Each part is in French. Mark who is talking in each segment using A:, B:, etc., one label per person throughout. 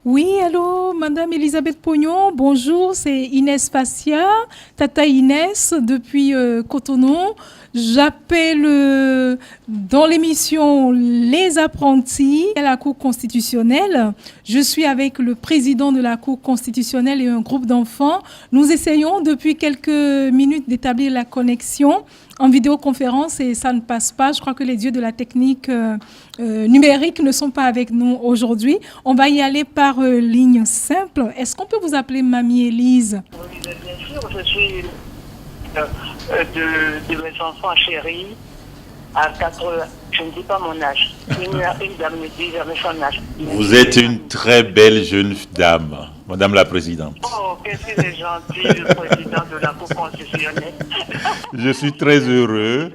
A: Oui, allô, Madame Elisabeth Pognon, bonjour, c'est Inès Fassia, Tata Inès depuis Cotonou. J'appelle dans l'émission Les Apprentis à la Cour constitutionnelle. Je suis avec le président de la Cour constitutionnelle et un groupe d'enfants. Nous essayons depuis quelques minutes d'établir la connexion en vidéoconférence et ça ne passe pas. Je crois que les dieux de la technique numérique ne sont pas avec nous aujourd'hui. On va y aller par ligne simple. Est-ce qu'on peut vous appeler Mamie Élise?
B: Oui, bien sûr, je suis de mes enfants chéris à 80. Je ne dis pas mon âge. Une dame me dit jamais son âge.
C: Vous êtes une très belle jeune dame, Madame la Présidente.
B: Oh, qu'est-ce qu'il est gentil, le président de la Cour constitutionnelle.
C: Je suis très heureux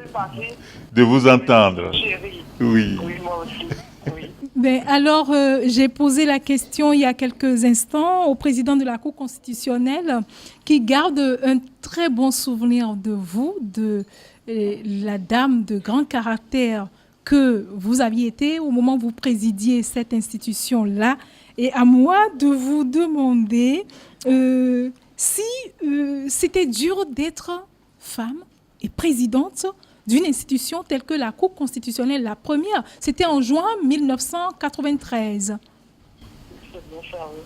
C: de vous entendre.
B: Chérie.
C: Oui.
B: Oui, moi aussi. Oui.
A: Ben, alors, j'ai posé la question il y a quelques instants au président de la Cour constitutionnelle qui garde un très bon souvenir de vous, de la dame de grand caractère que vous aviez été au moment où vous présidiez cette institution-là. Et à moi de vous demander si c'était dur d'être femme et présidente d'une institution telle que la Cour constitutionnelle, la première. C'était en juin 1993.
B: C'est bien ça, oui.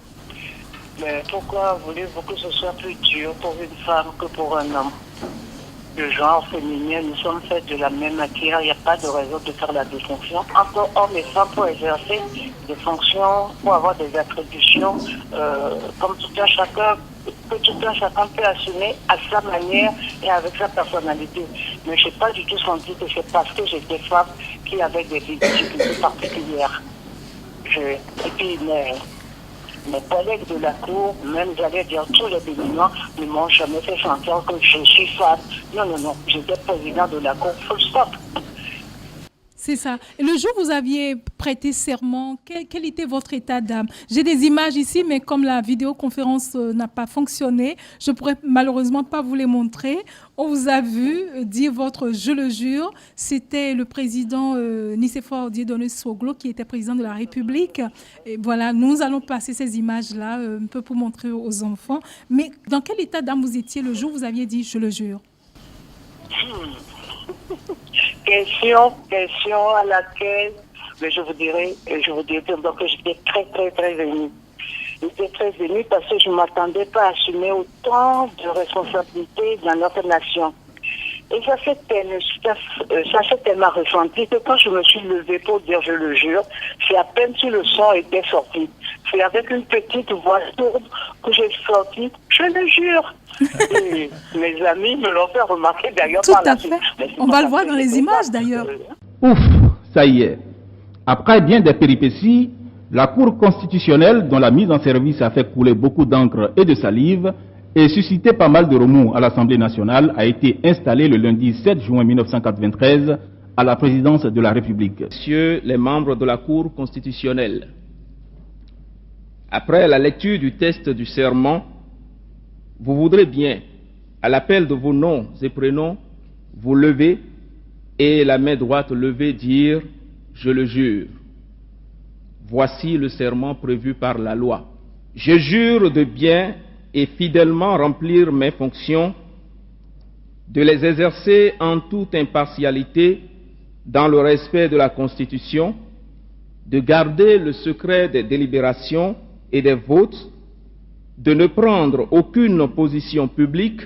B: Mais pourquoi voulez-vous que ce soit plus dur pour une femme que pour un homme? Le genre féminin, nous sommes faits de la même matière, il n'y a pas de raison de faire la distinction entre hommes et femmes pour exercer des fonctions, pour avoir des attributions, comme tout un chacun, que tout un chacun peut assumer à sa manière et avec sa personnalité. Mais je n'ai pas du tout senti que c'est parce que j'étais femme qu'il y avait des difficultés particulières. Et puis, mes collègues de la Cour, même j'allais dire tous les Béninois, ne m'ont jamais fait sentir que je suis femme. Non, non, non, j'étais président de la Cour, full stop.
A: C'est ça. Et le jour où vous aviez prêté serment, quel était votre état d'âme? J'ai des images ici, mais comme la vidéoconférence n'a pas fonctionné, je ne pourrais malheureusement pas vous les montrer. On vous a vu dire votre « je le jure ». C'était le président Nicéphore Dieudonné Soglo qui était président de la République. Et voilà, nous allons passer ces images-là un peu pour montrer aux enfants. Mais dans quel état d'âme vous étiez le jour où vous aviez dit « je le jure »
B: Question à laquelle je vous dirais donc que j'étais très, très, très émue. J'étais très émue parce que je ne m'attendais pas à assumer autant de responsabilités dans notre nation. Et ça s'est tellement ressenti que quand je me suis levée pour dire je le jure, c'est à peine si le son était sorti. C'est avec une petite voix sourde que j'ai sorti je le jure. Et mes amis me l'ont fait remarquer d'ailleurs par la suite.
A: Tout à fait. On va le voir dans les images d'ailleurs.
D: Ouf, ça y est. Après bien des péripéties, la Cour constitutionnelle, dont la mise en service a fait couler beaucoup d'encre et de salive, et suscité pas mal de remous à l'Assemblée nationale, a été installée le lundi 7 juin 1993 à la présidence de la République.
E: Messieurs les membres de la Cour constitutionnelle, après la lecture du texte du serment, vous voudrez bien, à l'appel de vos noms et prénoms, vous lever et la main droite levée dire « Je le jure ». Voici le serment prévu par la loi. Je jure de bien et fidèlement remplir mes fonctions, de les exercer en toute impartialité dans le respect de la Constitution, de garder le secret des délibérations et des votes, de ne prendre aucune position publique,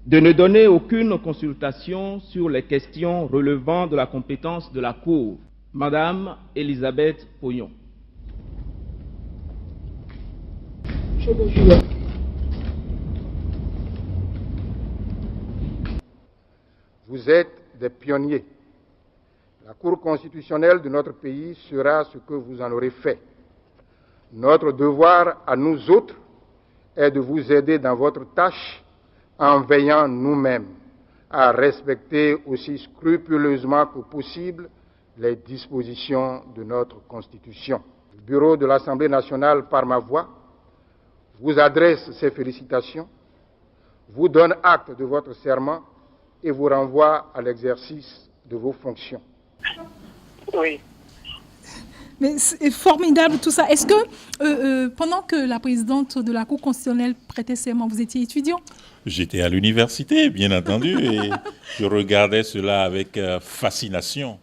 E: de ne donner aucune consultation sur les questions relevant de la compétence de la Cour. Madame Elisabeth Pognon.
F: Je le jure.
G: Vous êtes des pionniers. La Cour constitutionnelle de notre pays sera ce que vous en aurez fait. Notre devoir à nous autres est de vous aider dans votre tâche en veillant nous-mêmes à respecter aussi scrupuleusement que possible les dispositions de notre Constitution. Le Bureau de l'Assemblée nationale, par ma voix, vous adresse ses félicitations, vous donne acte de votre serment et vous renvoie à l'exercice de vos fonctions.
B: Oui.
A: Mais c'est formidable tout ça. Est-ce que pendant que la présidente de la Cour constitutionnelle prêtait serment, vous étiez étudiant?
C: J'étais à l'université, bien entendu, et je regardais cela avec fascination.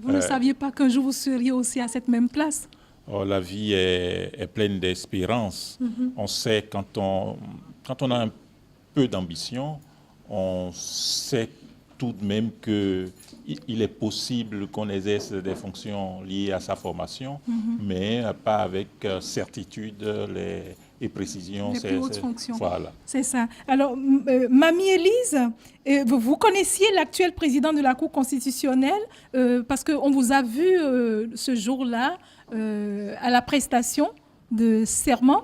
A: Vous ne saviez pas qu'un jour vous seriez aussi à cette même place?
C: Oh, la vie est pleine d'espérance. On sait quand on a un peu d'ambition, on sait tout de même qu'il est possible qu'on exerce des fonctions liées à sa formation, mais pas avec certitude et précision.
A: Les plus hautes fonctions.
C: Voilà.
A: C'est ça. Alors, Mamie Élise, vous connaissiez l'actuel président de la Cour constitutionnelle parce qu'on vous a vu ce jour-là à la prestation de serment.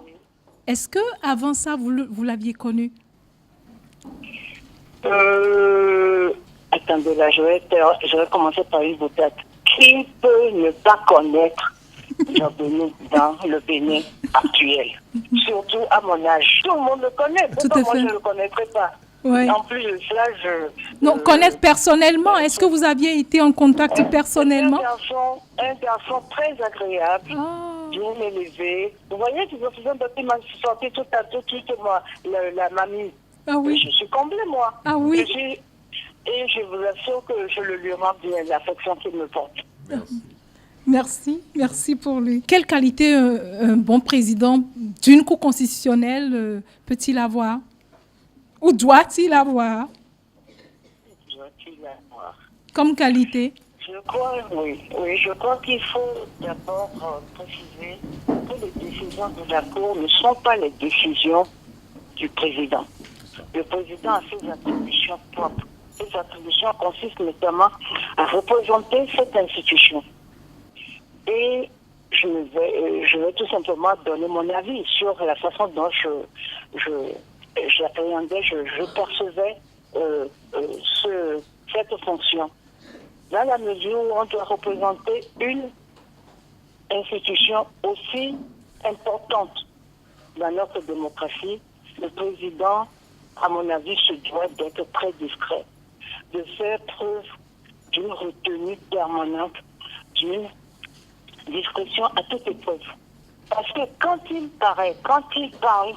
A: Est-ce que avant ça, vous l'aviez connu?
B: Attendez, là, je vais commencer par une boutade. Qui peut ne pas connaître Jean-Bénin dans le Bénin actuel? Surtout à mon âge. Tout le monde le connaît. Pourquoi moi, je ne le connaîtrais pas?
A: Oui.
B: En plus de cela,
A: non, connaître personnellement, est-ce que vous aviez été en contact personnellement?
B: Un garçon très agréable, bien élevé. Vous voyez, tu m'a sorti tout de suite, moi, la mamie.
A: Ah oui.
B: Je suis comblée, moi.
A: Ah oui.
B: Et je vous assure que je le lui rends bien l'affection qu'il me porte.
A: Merci pour lui. Quelle qualité un bon président d'une Cour constitutionnelle peut-il avoir? Ou doit-il avoir?
B: Doit-il avoir?
A: Comme qualité?
B: Je crois qu'il faut d'abord préciser que les décisions de la Cour ne sont pas les décisions du président. Le président a ses attributions propres. Ces attributions consistent notamment à représenter cette institution. Et je vais tout simplement donner mon avis sur la façon dont j'appréhendais, je percevais cette fonction. Dans la mesure où on doit représenter une institution aussi importante dans notre démocratie, le président, à mon avis, se doit d'être très discret, de faire preuve d'une retenue permanente, d'une discrétion à toute épreuve. Parce que quand il parle,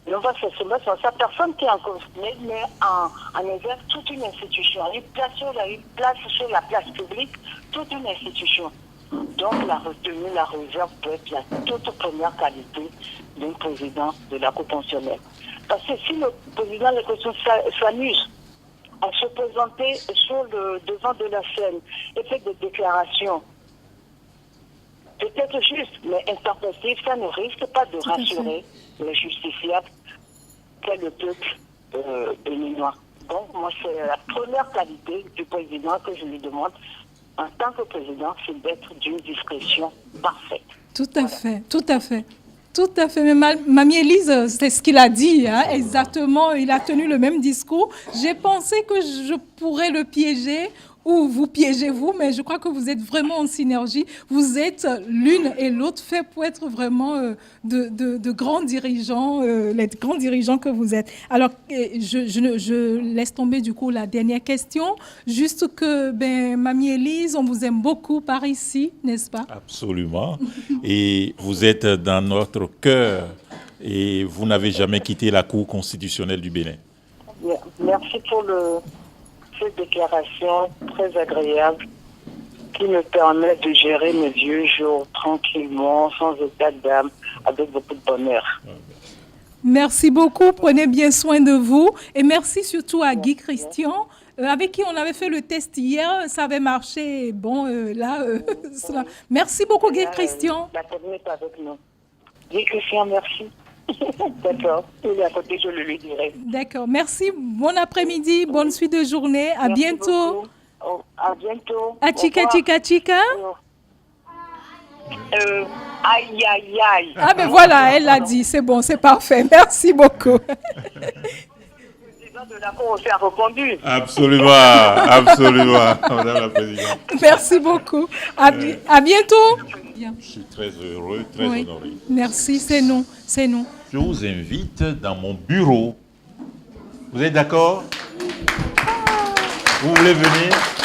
B: on va se mettre sur sa personne qui est en cause, mais en exerce toute une institution. Il place sur la place publique toute une institution. Donc la retenue, la réserve peut être la toute première qualité d'un président de la Cour constitutionnelle. Parce que si le président de la Cour s'amuse à se présenter sur le devant de la scène et fait des déclarations, peut-être juste, mais intempestives, ça ne risque pas de rassurer les justiciables qu'est le peuple béninois. Donc, moi, c'est la première qualité du président que je lui demande en tant que président, c'est d'être d'une discrétion parfaite.
A: Tout à fait, tout à fait. Tout à fait. Mais Mamie Élise, c'est ce qu'il a dit, hein, exactement. Il a tenu le même discours. J'ai pensé que je pourrais le piéger ou vous piégez vous, mais je crois que vous êtes vraiment en synergie. Vous êtes l'une et l'autre fait pour être vraiment de grands dirigeants, les grands dirigeants que vous êtes. Alors, je laisse tomber du coup la dernière question. Juste que, Mamie Élise, on vous aime beaucoup par ici, n'est-ce pas?
C: Absolument. Et vous êtes dans notre cœur et vous n'avez jamais quitté la Cour constitutionnelle du Bénin.
B: Merci pour cette déclaration très agréable qui me permet de gérer mes vieux jours tranquillement, sans état d'âme, avec beaucoup de bonheur.
A: Merci beaucoup, prenez bien soin de vous et merci surtout à Guy Christian, avec qui on avait fait le test hier, ça avait marché. Bon, merci beaucoup Guy Christian.
B: La commune est avec nous. Guy Christian, merci. D'accord, il est à côté, je le lui dirai.
A: D'accord, merci, bon après-midi, bonne suite de journée, à
B: merci
A: bientôt.
B: Oh, à bientôt.
A: À chica, chica, chica.
B: Aïe, aïe, aïe.
A: Ah ben voilà, elle l'a dit, c'est bon, c'est parfait, merci beaucoup.
B: Le président de la Cour aussi a répondu.
C: Absolument, absolument, Madame la Présidente.
A: Merci beaucoup, à bientôt.
C: Je suis très heureux, très honoré.
A: Merci, c'est nous, c'est nous.
C: Je vous invite dans mon bureau. Vous êtes d'accord? Vous voulez venir?